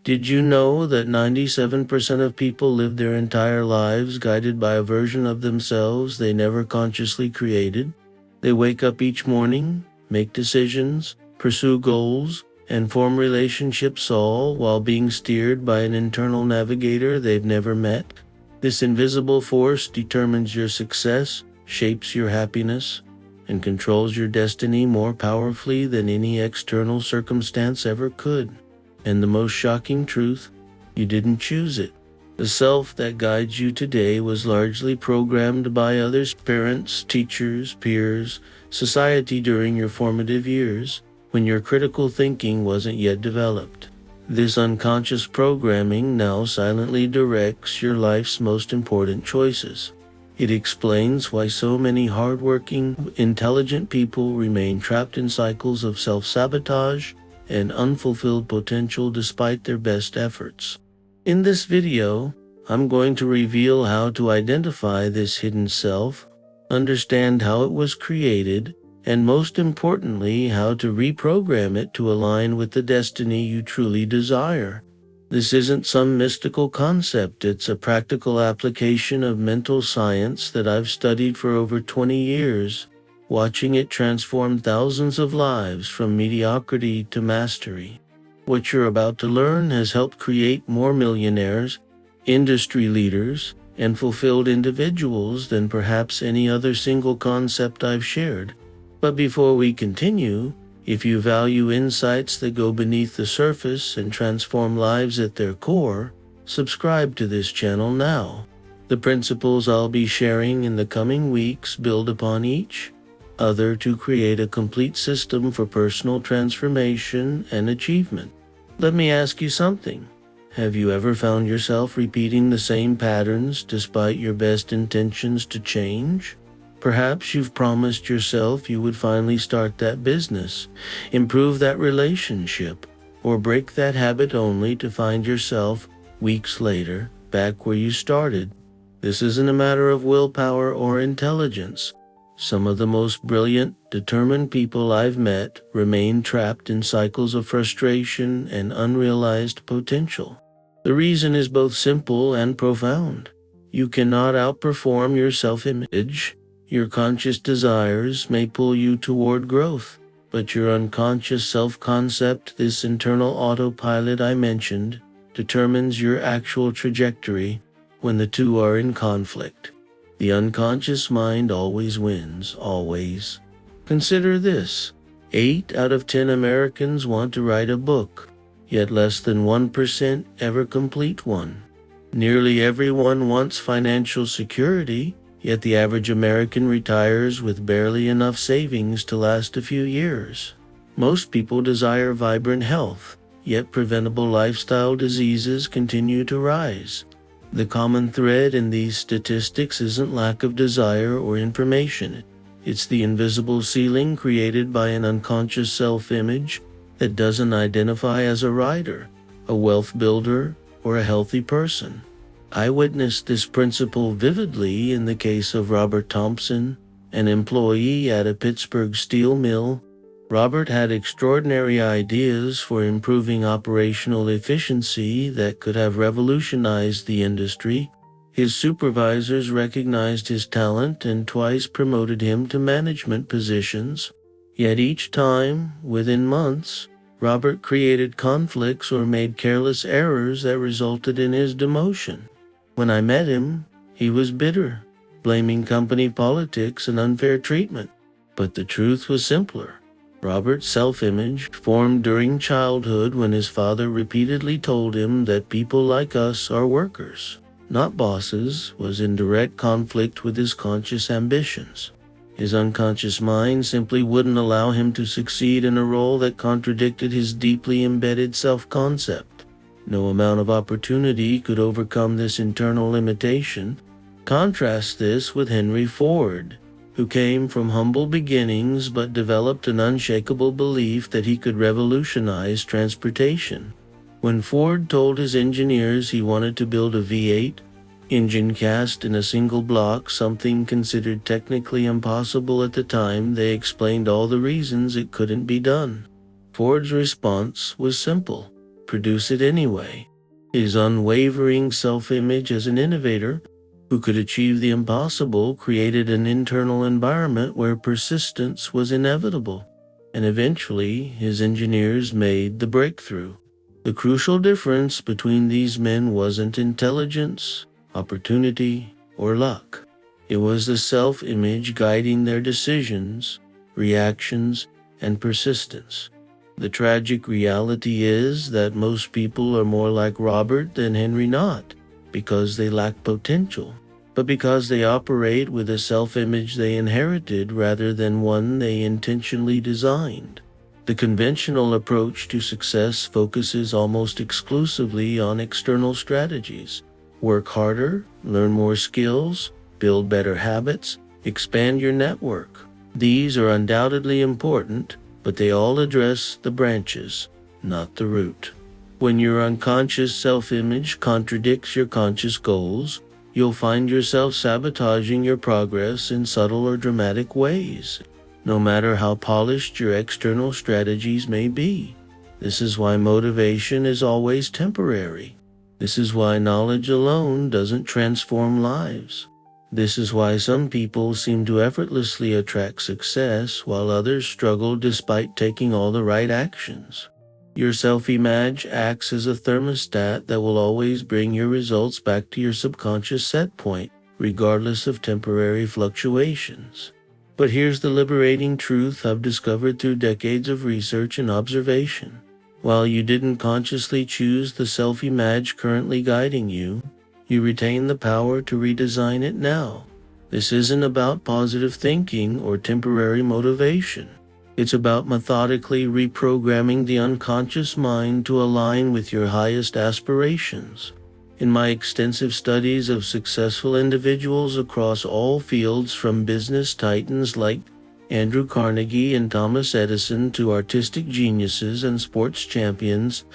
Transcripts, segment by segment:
Did you know that 97% of people live their entire lives guided by a version of themselves they never consciously created? They wake up each morning, make decisions, pursue goals, and form relationships, all while being steered by an internal navigator they've never met. This invisible force determines your success, shapes your happiness, and controls your destiny more powerfully than any external circumstance ever could. And the most shocking truth, you didn't choose it. The self that guides you today was largely programmed by others, parents, teachers, peers, society during your formative years, when your critical thinking wasn't yet developed. This unconscious programming now silently directs your life's most important choices. It explains why so many hardworking, intelligent people remain trapped in cycles of self-sabotage and unfulfilled potential despite their best efforts. In this video, I'm going to reveal how to identify this hidden self, understand how it was created, and most importantly, how to reprogram it to align with the destiny you truly desire. This isn't some mystical concept, it's a practical application of mental science that I've studied for over 20 years, watching it transform thousands of lives from mediocrity to mastery. What you're about to learn has helped create more millionaires, industry leaders, and fulfilled individuals than perhaps any other single concept I've shared. But before we continue, if you value insights that go beneath the surface and transform lives at their core, subscribe to this channel now. The principles I'll be sharing in the coming weeks build upon each other to create a complete system for personal transformation and achievement. Let me ask you something. Have you ever found yourself repeating the same patterns despite your best intentions to change? Perhaps you've promised yourself you would finally start that business, improve that relationship, or break that habit, only to find yourself, weeks later, back where you started. This isn't a matter of willpower or intelligence. Some of the most brilliant, determined people I've met remain trapped in cycles of frustration and unrealized potential. The reason is both simple and profound. You cannot outperform your self-image. Your conscious desires may pull you toward growth, but your unconscious self-concept, this internal autopilot I mentioned, determines your actual trajectory. When the two are in conflict, the unconscious mind always wins, always. Consider this. 8 out of 10 Americans want to write a book, yet less than 1% ever complete one. Nearly everyone wants financial security, yet the average American retires with barely enough savings to last a few years. Most people desire vibrant health, yet preventable lifestyle diseases continue to rise. The common thread in these statistics isn't lack of desire or information. It's the invisible ceiling created by an unconscious self-image that doesn't identify as a writer, a wealth builder, or a healthy person. I witnessed this principle vividly in the case of Robert Thompson, an employee at a Pittsburgh steel mill. Robert had extraordinary ideas for improving operational efficiency that could have revolutionized the industry. His supervisors recognized his talent and twice promoted him to management positions. Yet each time, within months, Robert created conflicts or made careless errors that resulted in his demotion. When I met him, he was bitter, blaming company politics and unfair treatment. But the truth was simpler. Robert's self-image, formed during childhood when his father repeatedly told him that people like us are workers, not bosses, was in direct conflict with his conscious ambitions. His unconscious mind simply wouldn't allow him to succeed in a role that contradicted his deeply embedded self-concept. No amount of opportunity could overcome this internal limitation. Contrast this with Henry Ford, who came from humble beginnings but developed an unshakable belief that he could revolutionize transportation. When Ford told his engineers he wanted to build a V8 engine cast in a single block, something considered technically impossible at the time, they explained all the reasons it couldn't be done. Ford's response was simple: produce it anyway. His unwavering self-image as an innovator who could achieve the impossible created an internal environment where persistence was inevitable, and eventually his engineers made the breakthrough. The crucial difference between these men wasn't intelligence, opportunity, or luck. It was the self-image guiding their decisions, reactions, and persistence. The tragic reality is that most people are more like Robert than Henry, not because they lack potential, but because they operate with a self-image they inherited rather than one they intentionally designed. The conventional approach to success focuses almost exclusively on external strategies. Work harder, learn more skills, build better habits, expand your network. These are undoubtedly important, but they all address the branches, not the root. When your unconscious self-image contradicts your conscious goals, you'll find yourself sabotaging your progress in subtle or dramatic ways, no matter how polished your external strategies may be. This is why motivation is always temporary. This is why knowledge alone doesn't transform lives. This is why some people seem to effortlessly attract success while others struggle despite taking all the right actions. Your self-image acts as a thermostat that will always bring your results back to your subconscious set point, regardless of temporary fluctuations. But here's the liberating truth I've discovered through decades of research and observation. While you didn't consciously choose the self-image currently guiding you, you retain the power to redesign it now. This isn't about positive thinking or temporary motivation. It's about methodically reprogramming the unconscious mind to align with your highest aspirations. In my extensive studies of successful individuals across all fields, from business titans like Andrew Carnegie and Thomas Edison to artistic geniuses and sports champions,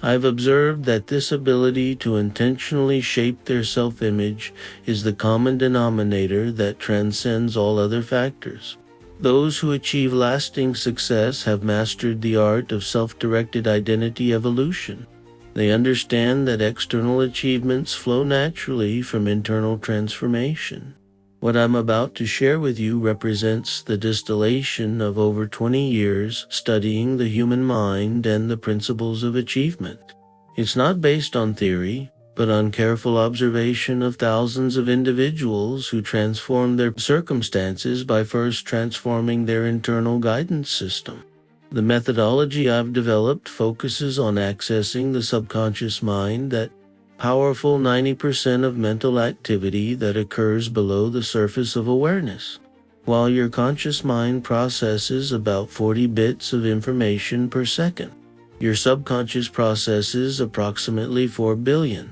I've observed that this ability to intentionally shape their self-image is the common denominator that transcends all other factors. Those who achieve lasting success have mastered the art of self-directed identity evolution. They understand that external achievements flow naturally from internal transformation. What I'm about to share with you represents the distillation of over 20 years studying the human mind and the principles of achievement. It's not based on theory, but on careful observation of thousands of individuals who transform their circumstances by first transforming their internal guidance system. The methodology I've developed focuses on accessing the subconscious mind, that powerful 90% of mental activity that occurs below the surface of awareness. While your conscious mind processes about 40 bits of information per second, your subconscious processes approximately 4 billion.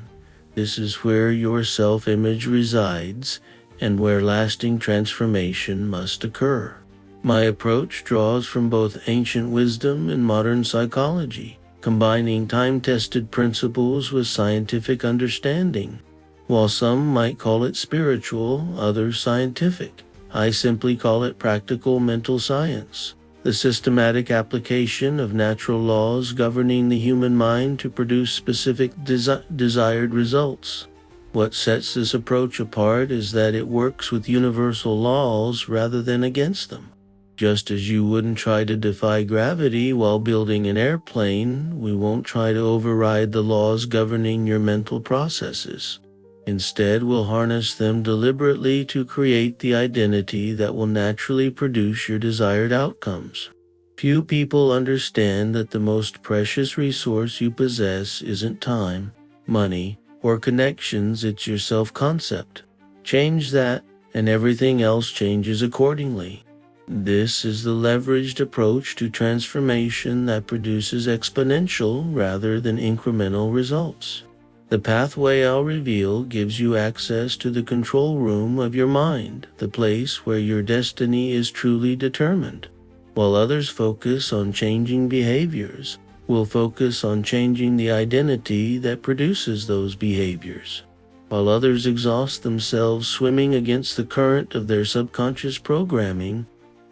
This is where your self-image resides and where lasting transformation must occur. My approach draws from both ancient wisdom and modern psychology, combining time-tested principles with scientific understanding. While some might call it spiritual, others scientific, I simply call it practical mental science, the systematic application of natural laws governing the human mind to produce specific desired results. What sets this approach apart is that it works with universal laws rather than against them. Just as you wouldn't try to defy gravity while building an airplane, we won't try to override the laws governing your mental processes. Instead, we'll harness them deliberately to create the identity that will naturally produce your desired outcomes. Few people understand that the most precious resource you possess isn't time, money, or connections, it's your self-concept. Change that, and everything else changes accordingly. This is the leveraged approach to transformation that produces exponential rather than incremental results. The pathway I'll reveal gives you access to the control room of your mind, the place where your destiny is truly determined. While others focus on changing behaviors, we'll focus on changing the identity that produces those behaviors. While others exhaust themselves swimming against the current of their subconscious programming,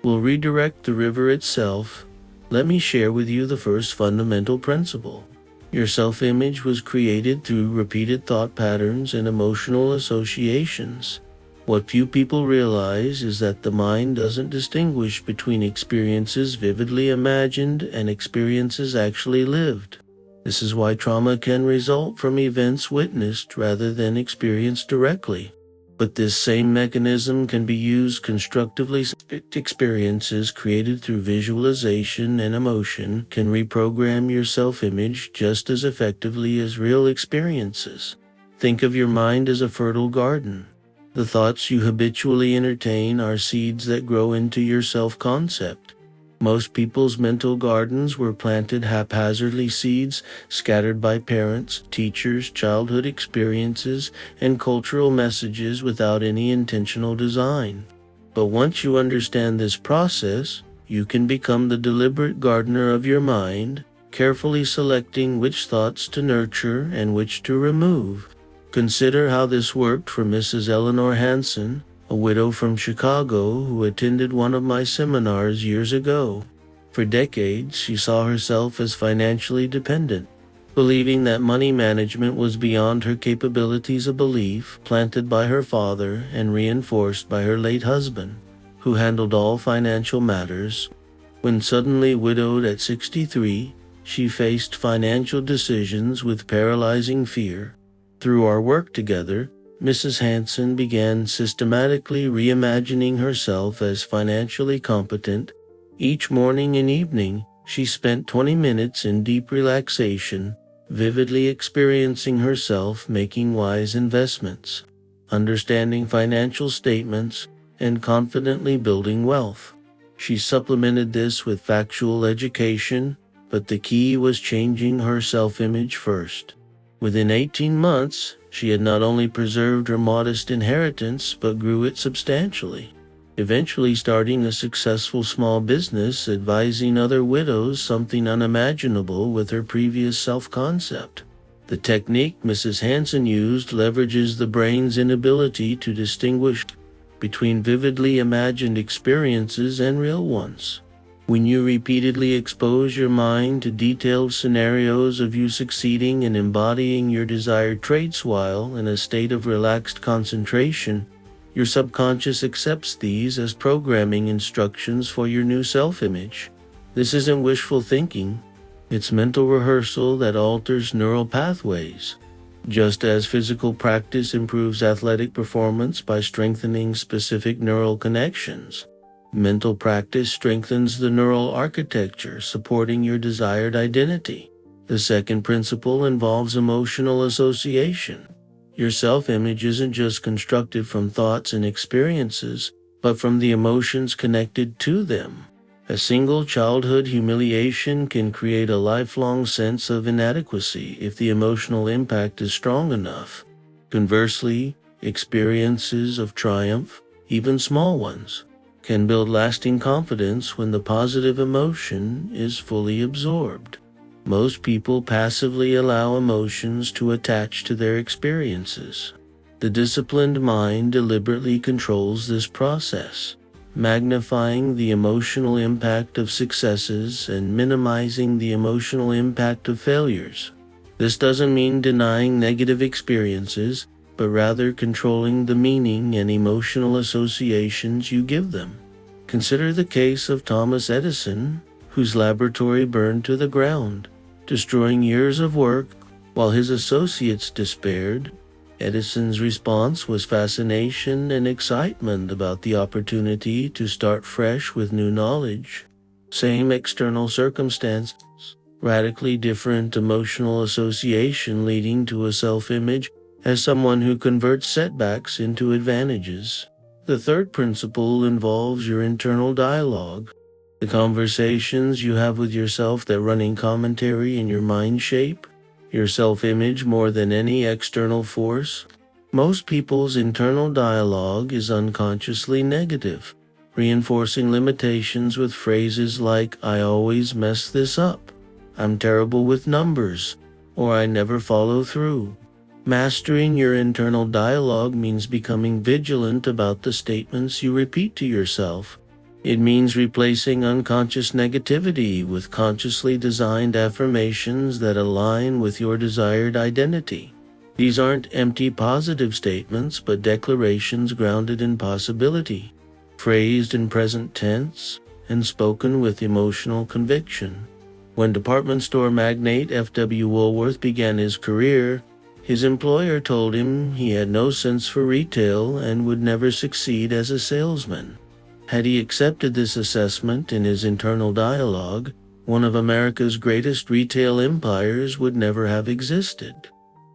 will redirect the river itself. Let me share with you the first fundamental principle. Your self-image was created through repeated thought patterns and emotional associations. What few people realize is that the mind doesn't distinguish between experiences vividly imagined and experiences actually lived. This is why trauma can result from events witnessed rather than experienced directly. But this same mechanism can be used constructively. Experiences created through visualization and emotion can reprogram your self-image just as effectively as real experiences. Think of your mind as a fertile garden. The thoughts you habitually entertain are seeds that grow into your self-concept. Most people's mental gardens were planted haphazardly, seeds scattered by parents, teachers, childhood experiences, and cultural messages without any intentional design. But once you understand this process, you can become the deliberate gardener of your mind, carefully selecting which thoughts to nurture and which to remove. Consider how this worked for Mrs. Eleanor Hanson, a widow from Chicago who attended one of my seminars years ago. For decades, she saw herself as financially dependent, believing that money management was beyond her capabilities, a belief planted by her father and reinforced by her late husband, who handled all financial matters. When suddenly widowed at 63, she faced financial decisions with paralyzing fear. Through our work together, Mrs. Hanson began systematically reimagining herself as financially competent. Each morning and evening, she spent 20 minutes in deep relaxation, vividly experiencing herself making wise investments, understanding financial statements, and confidently building wealth. She supplemented this with factual education, but the key was changing her self-image first. Within 18 months, she had not only preserved her modest inheritance but grew it substantially, eventually starting a successful small business advising other widows, something unimaginable with her previous self-concept. The technique Mrs. Hanson used leverages the brain's inability to distinguish between vividly imagined experiences and real ones. When you repeatedly expose your mind to detailed scenarios of you succeeding and embodying your desired traits while in a state of relaxed concentration, your subconscious accepts these as programming instructions for your new self-image. This isn't wishful thinking, it's mental rehearsal that alters neural pathways. Just as physical practice improves athletic performance by strengthening specific neural connections, mental practice strengthens the neural architecture supporting your desired identity. The second principle involves emotional association. Your self-image isn't just constructed from thoughts and experiences, but from the emotions connected to them. A single childhood humiliation can create a lifelong sense of inadequacy if the emotional impact is strong enough. Conversely, experiences of triumph, even small ones, can build lasting confidence when the positive emotion is fully absorbed. Most people passively allow emotions to attach to their experiences. The disciplined mind deliberately controls this process, magnifying the emotional impact of successes and minimizing the emotional impact of failures. This doesn't mean denying negative experiences, but rather controlling the meaning and emotional associations you give them. Consider the case of Thomas Edison, whose laboratory burned to the ground, destroying years of work. While his associates despaired, Edison's response was fascination and excitement about the opportunity to start fresh with new knowledge. Same external circumstances, radically different emotional association leading to a self-image as someone who converts setbacks into advantages. The third principle involves your internal dialogue, the conversations you have with yourself that running commentary in your mind shape your self-image more than any external force. Most people's internal dialogue is unconsciously negative, reinforcing limitations with phrases like, "I always mess this up," "I'm terrible with numbers," or "I never follow through." Mastering your internal dialogue means becoming vigilant about the statements you repeat to yourself. It means replacing unconscious negativity with consciously designed affirmations that align with your desired identity. These aren't empty positive statements, but declarations grounded in possibility, phrased in present tense, and spoken with emotional conviction. When department store magnate F.W. Woolworth began his career, his employer told him he had no sense for retail and would never succeed as a salesman. Had he accepted this assessment in his internal dialogue, one of America's greatest retail empires would never have existed.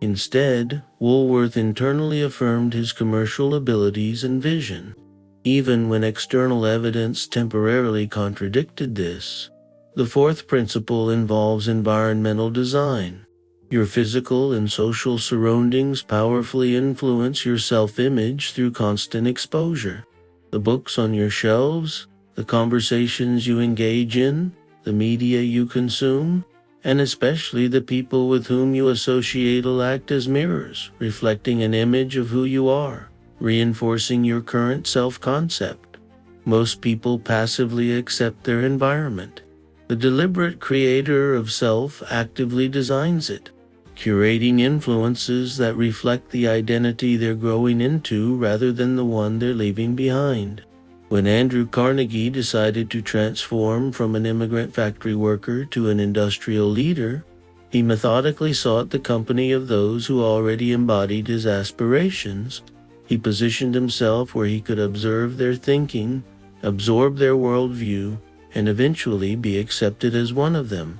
Instead, Woolworth internally affirmed his commercial abilities and vision, even when external evidence temporarily contradicted this. The fourth principle involves environmental design. Your physical and social surroundings powerfully influence your self-image through constant exposure. The books on your shelves, the conversations you engage in, the media you consume, and especially the people with whom you associate will act as mirrors, reflecting an image of who you are, reinforcing your current self-concept. Most people passively accept their environment. The deliberate creator of self actively designs it, curating influences that reflect the identity they're growing into rather than the one they're leaving behind. When Andrew Carnegie decided to transform from an immigrant factory worker to an industrial leader, he methodically sought the company of those who already embodied his aspirations. He positioned himself where he could observe their thinking, absorb their worldview, and eventually be accepted as one of them.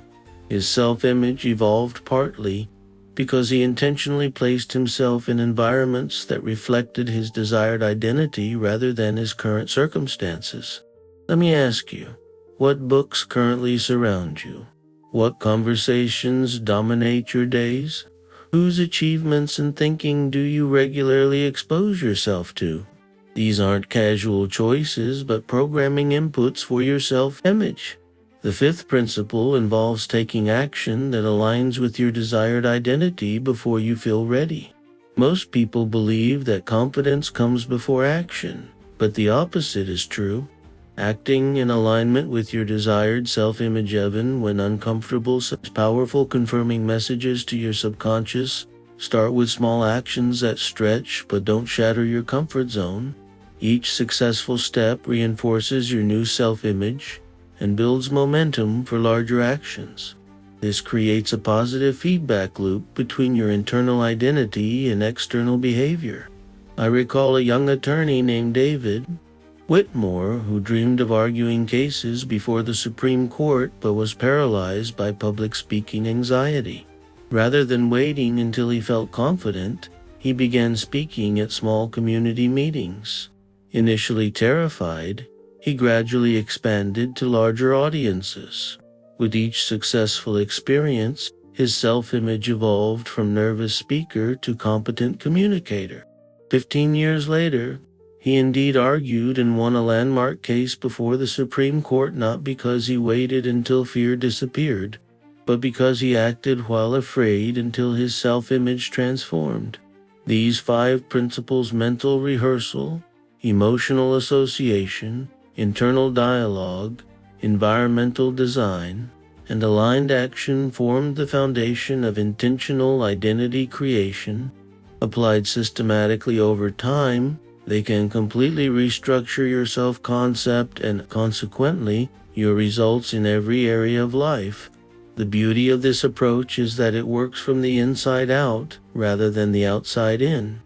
His self-image evolved partly because he intentionally placed himself in environments that reflected his desired identity rather than his current circumstances. Let me ask you, what books currently surround you? What conversations dominate your days? Whose achievements and thinking do you regularly expose yourself to? These aren't casual choices, but programming inputs for your self-image. The fifth principle involves taking action that aligns with your desired identity before you feel ready. Most people believe that confidence comes before action, but the opposite is true. Acting in alignment with your desired self-image even when uncomfortable sends powerful confirming messages to your subconscious. Start with small actions that stretch but don't shatter your comfort zone. Each successful step reinforces your new self-image and builds momentum for larger actions. This creates a positive feedback loop between your internal identity and external behavior. I recall a young attorney named David Whitmore who dreamed of arguing cases before the Supreme Court but was paralyzed by public speaking anxiety. Rather than waiting until he felt confident, he began speaking at small community meetings. Initially terrified, he gradually expanded to larger audiences. With each successful experience, his self-image evolved from nervous speaker to competent communicator. 15 years later, he indeed argued and won a landmark case before the Supreme Court not because he waited until fear disappeared, but because he acted while afraid until his self-image transformed. These 5 principles: mental rehearsal, emotional association, internal dialogue, environmental design, and aligned action formed the foundation of intentional identity creation. Applied systematically over time, they can completely restructure your self-concept and, consequently, your results in every area of life. The beauty of this approach is that it works from the inside out rather than the outside in.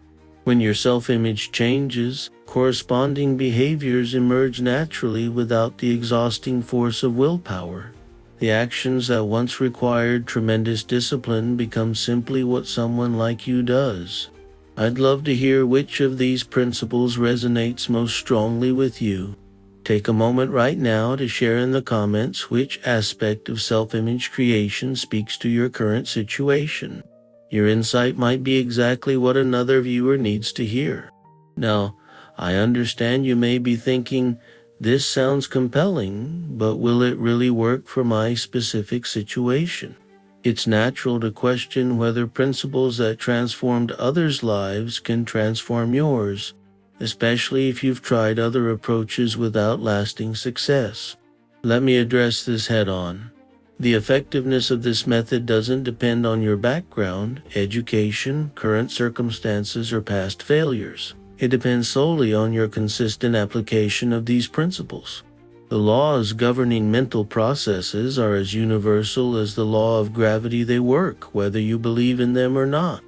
When your self-image changes, corresponding behaviors emerge naturally without the exhausting force of willpower. The actions that once required tremendous discipline become simply what someone like you does. I'd love to hear which of these principles resonates most strongly with you. Take a moment right now to share in the comments which aspect of self-image creation speaks to your current situation. Your insight might be exactly what another viewer needs to hear. Now, I understand you may be thinking, this sounds compelling, but will it really work for my specific situation? It's natural to question whether principles that transformed others' lives can transform yours. especially if you've tried other approaches without lasting success. Let me address this head on. The effectiveness of this method doesn't depend on your background, education, current circumstances, or past failures. It depends solely on your consistent application of these principles. The laws governing mental processes are as universal as the law of gravity. They work whether you believe in them or not,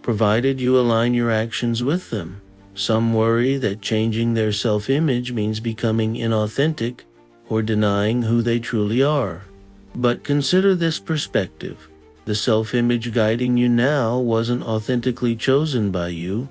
provided you align your actions with them. Some worry that changing their self-image means becoming inauthentic or denying who they truly are. But consider this perspective. The self-image guiding you now wasn't authentically chosen by you.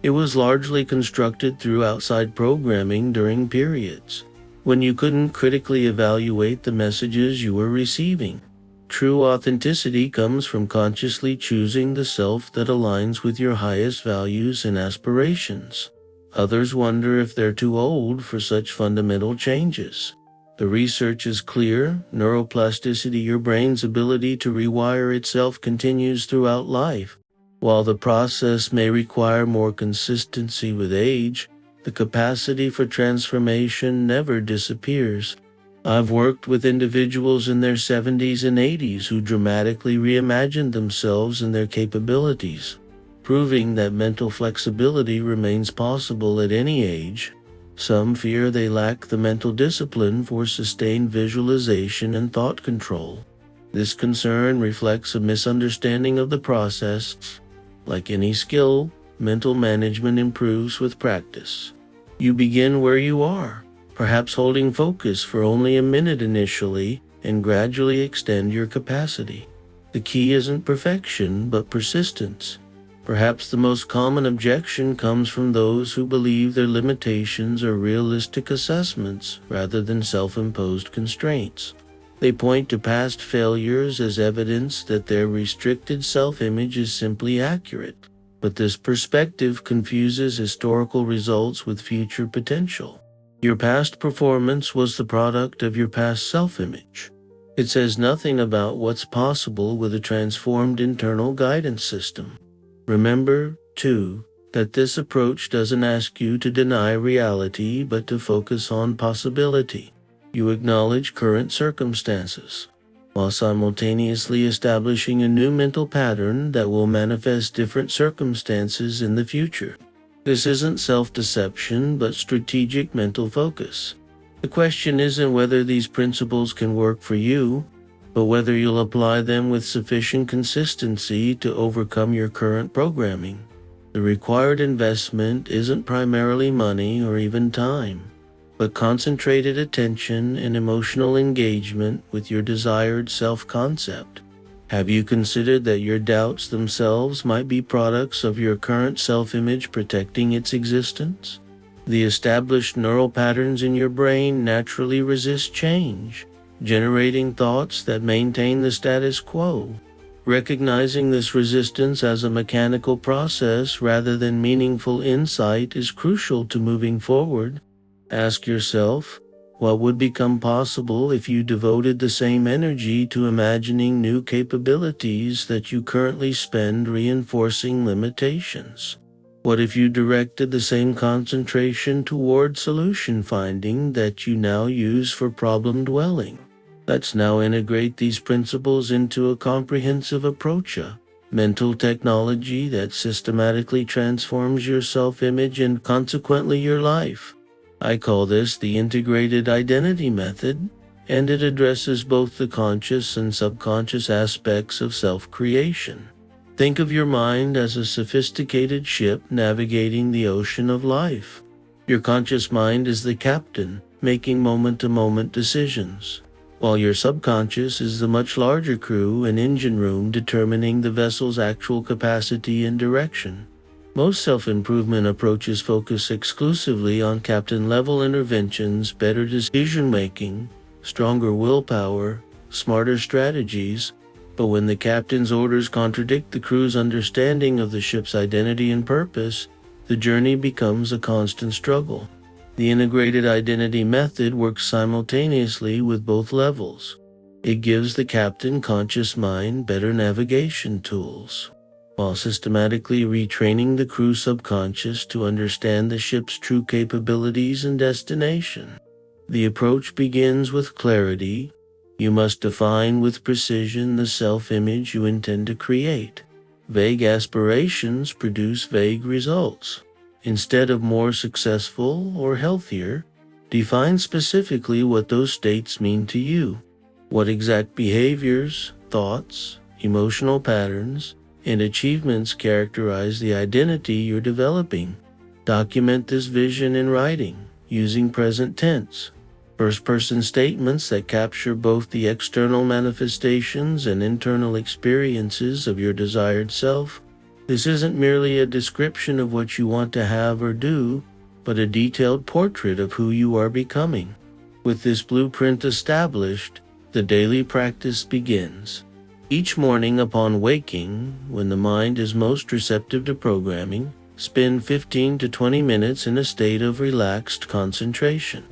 It was largely constructed through outside programming during periods when you couldn't critically evaluate the messages you were receiving. True authenticity comes from consciously choosing the self that aligns with your highest values and aspirations. Others wonder if they're too old for such fundamental changes. The research is clear. Neuroplasticity, your brain's ability to rewire itself, continues throughout life. While the process may require more consistency with age, the capacity for transformation never disappears. I've worked with individuals in their 70s and 80s who dramatically reimagined themselves and their capabilities, proving that mental flexibility remains possible at any age. Some fear they lack the mental discipline for sustained visualization and thought control. This concern reflects a misunderstanding of the process. Like any skill, mental management improves with practice. You begin where you are, perhaps holding focus for only a minute initially, and gradually extend your capacity. The key isn't perfection, but persistence. Perhaps the most common objection comes from those who believe their limitations are realistic assessments rather than self-imposed constraints. They point to past failures as evidence that their restricted self-image is simply accurate. But this perspective confuses historical results with future potential. Your past performance was the product of your past self-image. It says nothing about what's possible with a transformed internal guidance system. Remember, too, that this approach doesn't ask you to deny reality but to focus on possibility. You acknowledge current circumstances, while simultaneously establishing a new mental pattern that will manifest different circumstances in the future. This isn't self-deception, but strategic mental focus. The question isn't whether these principles can work for you, but whether you'll apply them with sufficient consistency to overcome your current programming. The required investment isn't primarily money or even time, but concentrated attention and emotional engagement with your desired self-concept. Have you considered that your doubts themselves might be products of your current self-image protecting its existence? The established neural patterns in your brain naturally resist change, generating thoughts that maintain the status quo. Recognizing this resistance as a mechanical process rather than meaningful insight is crucial to moving forward. Ask yourself, what would become possible if you devoted the same energy to imagining new capabilities that you currently spend reinforcing limitations? What if you directed the same concentration toward solution finding that you now use for problem dwelling? Let's now integrate these principles into a comprehensive approach, a mental technology that systematically transforms your self-image and consequently your life. I call this the integrated identity method, and it addresses both the conscious and subconscious aspects of self-creation. Think of your mind as a sophisticated ship navigating the ocean of life. Your conscious mind is the captain, making moment-to-moment decisions, while your subconscious is the much larger crew and engine room determining the vessel's actual capacity and direction. Most self-improvement approaches focus exclusively on captain-level interventions, better decision-making, stronger willpower, smarter strategies, but when the captain's orders contradict the crew's understanding of the ship's identity and purpose, the journey becomes a constant struggle. The integrated identity method works simultaneously with both levels. It gives the captain conscious mind better navigation tools, while systematically retraining the crew subconscious to understand the ship's true capabilities and destination. The approach begins with clarity. You must define with precision the self-image you intend to create. Vague aspirations produce vague results. Instead of more successful or healthier, define specifically what those states mean to you. What exact behaviors, thoughts, emotional patterns, and achievements characterize the identity you're developing. Document this vision in writing, using present tense, first-person statements that capture both the external manifestations and internal experiences of your desired self. This isn't merely a description of what you want to have or do, but a detailed portrait of who you are becoming. With this blueprint established, the daily practice begins. Each morning upon waking, when the mind is most receptive to programming, spend 15 to 20 minutes in a state of relaxed concentration.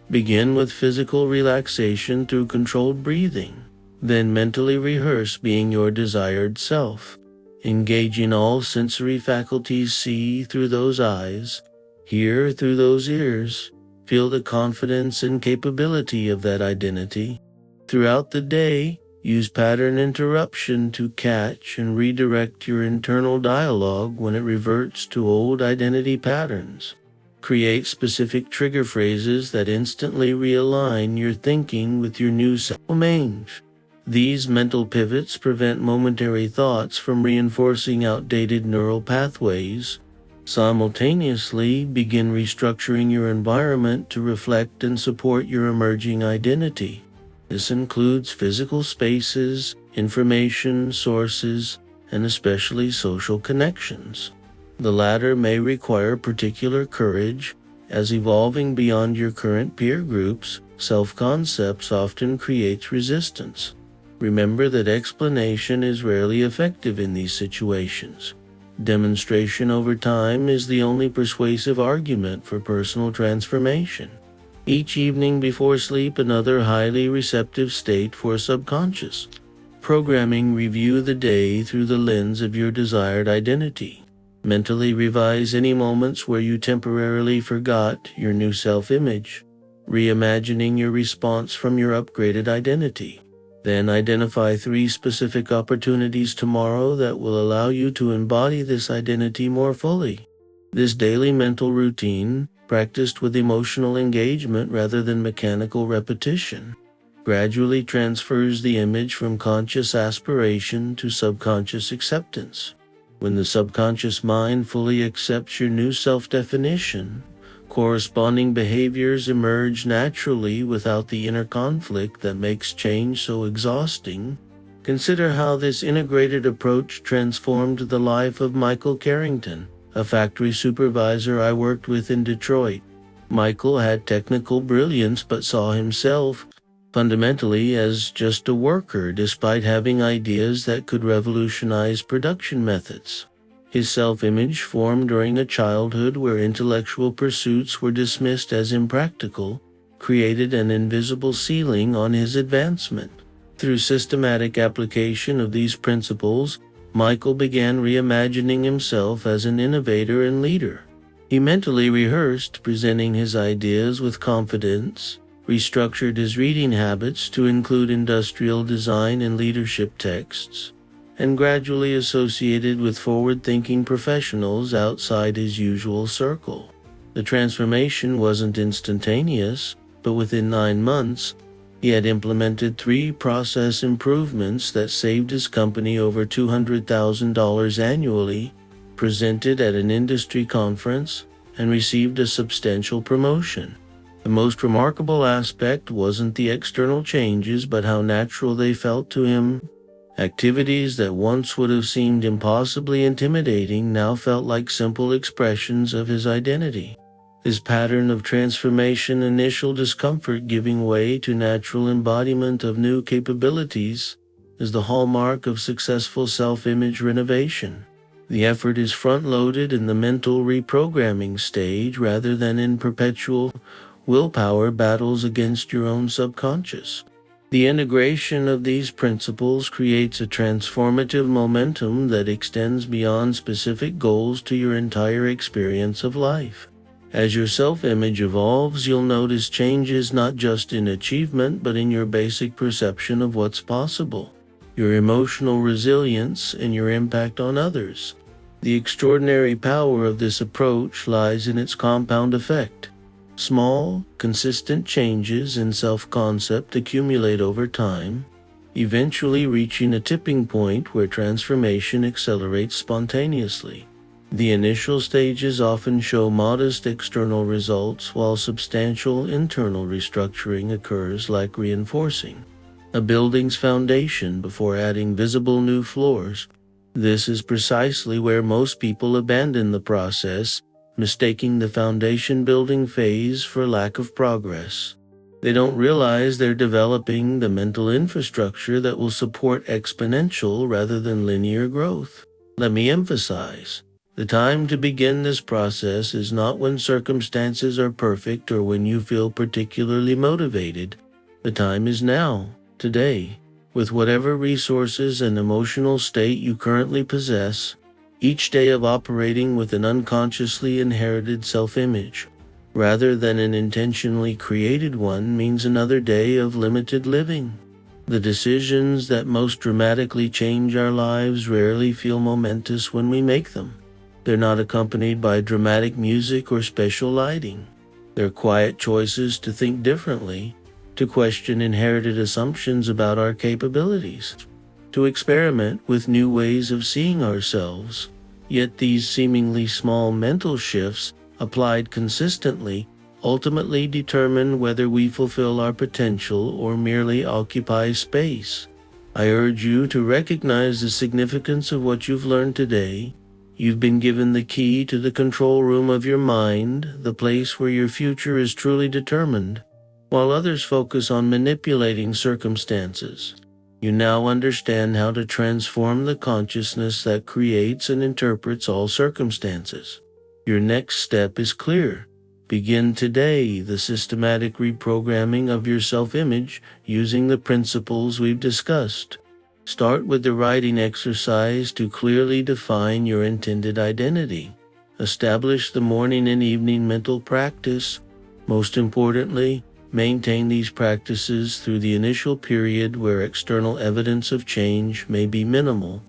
Begin with physical relaxation through controlled breathing. Then mentally rehearse being your desired self. Engaging all sensory faculties, see through those eyes, hear through those ears, feel the confidence and capability of that identity. Throughout the day, use pattern interruption to catch and redirect your internal dialogue when it reverts to old identity patterns. Create specific trigger phrases that instantly realign your thinking with your new self-image. These mental pivots prevent momentary thoughts from reinforcing outdated neural pathways. Simultaneously, begin restructuring your environment to reflect and support your emerging identity. This includes physical spaces, information sources, and especially social connections. The latter may require particular courage, as evolving beyond your current peer groups, self-concepts often creates resistance. Remember that explanation is rarely effective in these situations. Demonstration over time is the only persuasive argument for personal transformation. Each evening before sleep, another highly receptive state for subconscious programming. Review the day through the lens of your desired identity. Mentally revise any moments where you temporarily forgot your new self-image, reimagining your response from your upgraded identity. Then identify 3 specific opportunities tomorrow that will allow you to embody this identity more fully. This daily mental routine, practiced with emotional engagement rather than mechanical repetition, gradually transfers the image from conscious aspiration to subconscious acceptance. When the subconscious mind fully accepts your new self-definition, corresponding behaviors emerge naturally without the inner conflict that makes change so exhausting. Consider how this integrated approach transformed the life of Michael Carrington, a factory supervisor I worked with in Detroit. Michael had technical brilliance but saw himself fundamentally as just a worker, despite having ideas that could revolutionize production methods. His self-image, formed during a childhood where intellectual pursuits were dismissed as impractical, created an invisible ceiling on his advancement. Through systematic application of these principles, Michael began reimagining himself as an innovator and leader. He mentally rehearsed presenting his ideas with confidence, restructured his reading habits to include industrial design and leadership texts, and gradually associated with forward-thinking professionals outside his usual circle. The transformation wasn't instantaneous, but within 9 months, he had implemented 3 process improvements that saved his company over $200,000 annually, presented at an industry conference, and received a substantial promotion. The most remarkable aspect wasn't the external changes, but how natural they felt to him. Activities that once would have seemed impossibly intimidating now felt like simple expressions of his identity. This pattern of transformation, initial discomfort giving way to natural embodiment of new capabilities, is the hallmark of successful self-image renovation. The effort is front-loaded in the mental reprogramming stage rather than in perpetual willpower battles against your own subconscious. The integration of these principles creates a transformative momentum that extends beyond specific goals to your entire experience of life. As your self-image evolves, you'll notice changes not just in achievement but in your basic perception of what's possible, your emotional resilience, and your impact on others. The extraordinary power of this approach lies in its compound effect. Small, consistent changes in self-concept accumulate over time, eventually reaching a tipping point where transformation accelerates spontaneously. The initial stages often show modest external results while substantial internal restructuring occurs, like reinforcing a building's foundation before adding visible new floors. This is precisely where most people abandon the process, mistaking the foundation building phase for lack of progress. They don't realize they're developing the mental infrastructure that will support exponential rather than linear growth. Let me emphasize, the time to begin this process is not when circumstances are perfect or when you feel particularly motivated. The time is now, today, with whatever resources and emotional state you currently possess. Each day of operating with an unconsciously inherited self-image, rather than an intentionally created one, means another day of limited living. The decisions that most dramatically change our lives rarely feel momentous when we make them. They're not accompanied by dramatic music or special lighting. They're quiet choices to think differently, to question inherited assumptions about our capabilities, to experiment with new ways of seeing ourselves. Yet these seemingly small mental shifts, applied consistently, ultimately determine whether we fulfill our potential or merely occupy space. I urge you to recognize the significance of what you've learned today. You've been given the key to the control room of your mind, the place where your future is truly determined. While others focus on manipulating circumstances, you now understand how to transform the consciousness that creates and interprets all circumstances. Your next step is clear. Begin today the systematic reprogramming of your self-image using the principles we've discussed. Start with the writing exercise to clearly define your intended identity. Establish the morning and evening mental practice. Most importantly, maintain these practices through the initial period where external evidence of change may be minimal.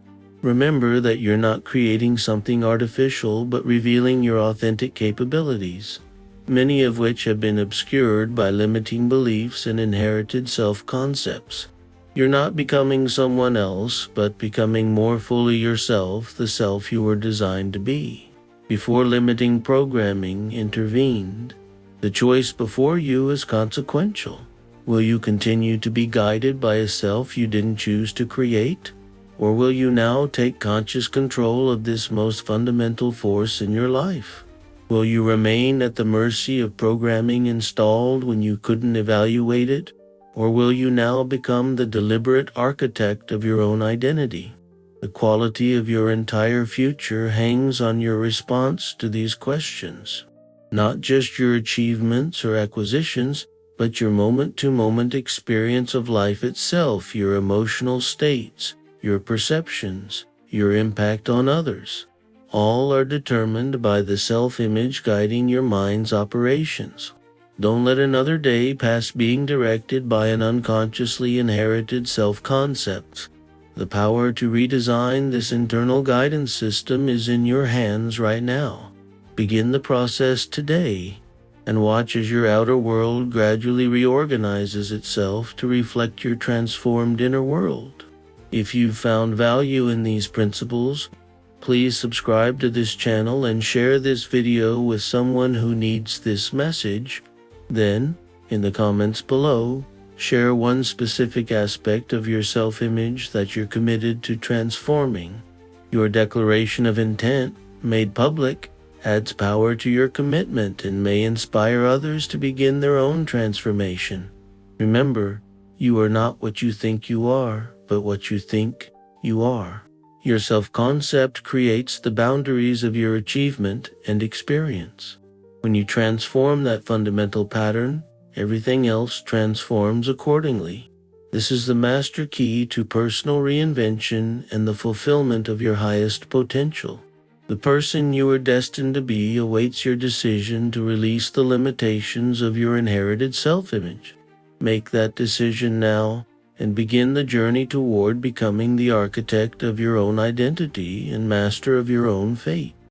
Remember that you're not creating something artificial but revealing your authentic capabilities, many of which have been obscured by limiting beliefs and inherited self-concepts. You're not becoming someone else, but becoming more fully yourself, the self you were designed to be. Before limiting programming intervened, the choice before you is consequential. Will you continue to be guided by a self you didn't choose to create? Or will you now take conscious control of this most fundamental force in your life? Will you remain at the mercy of programming installed when you couldn't evaluate it? Or will you now become the deliberate architect of your own identity? The quality of your entire future hangs on your response to these questions. Not just your achievements or acquisitions, but your moment-to-moment experience of life itself, your emotional states, your perceptions, your impact on others. All are determined by the self-image guiding your mind's operations. Don't let another day pass being directed by an unconsciously inherited self-concept. The power to redesign this internal guidance system is in your hands right now. Begin the process today, and watch as your outer world gradually reorganizes itself to reflect your transformed inner world. If you've found value in these principles, please subscribe to this channel and share this video with someone who needs this message. Then, in the comments below, share one specific aspect of your self-image that you're committed to transforming. Your declaration of intent, made public, adds power to your commitment and may inspire others to begin their own transformation. Remember, you are not what you think you are, but what you think you are. Your self-concept creates the boundaries of your achievement and experience. When you transform that fundamental pattern, everything else transforms accordingly. This is the master key to personal reinvention and the fulfillment of your highest potential. The person you are destined to be awaits your decision to release the limitations of your inherited self-image. Make that decision now and begin the journey toward becoming the architect of your own identity and master of your own fate.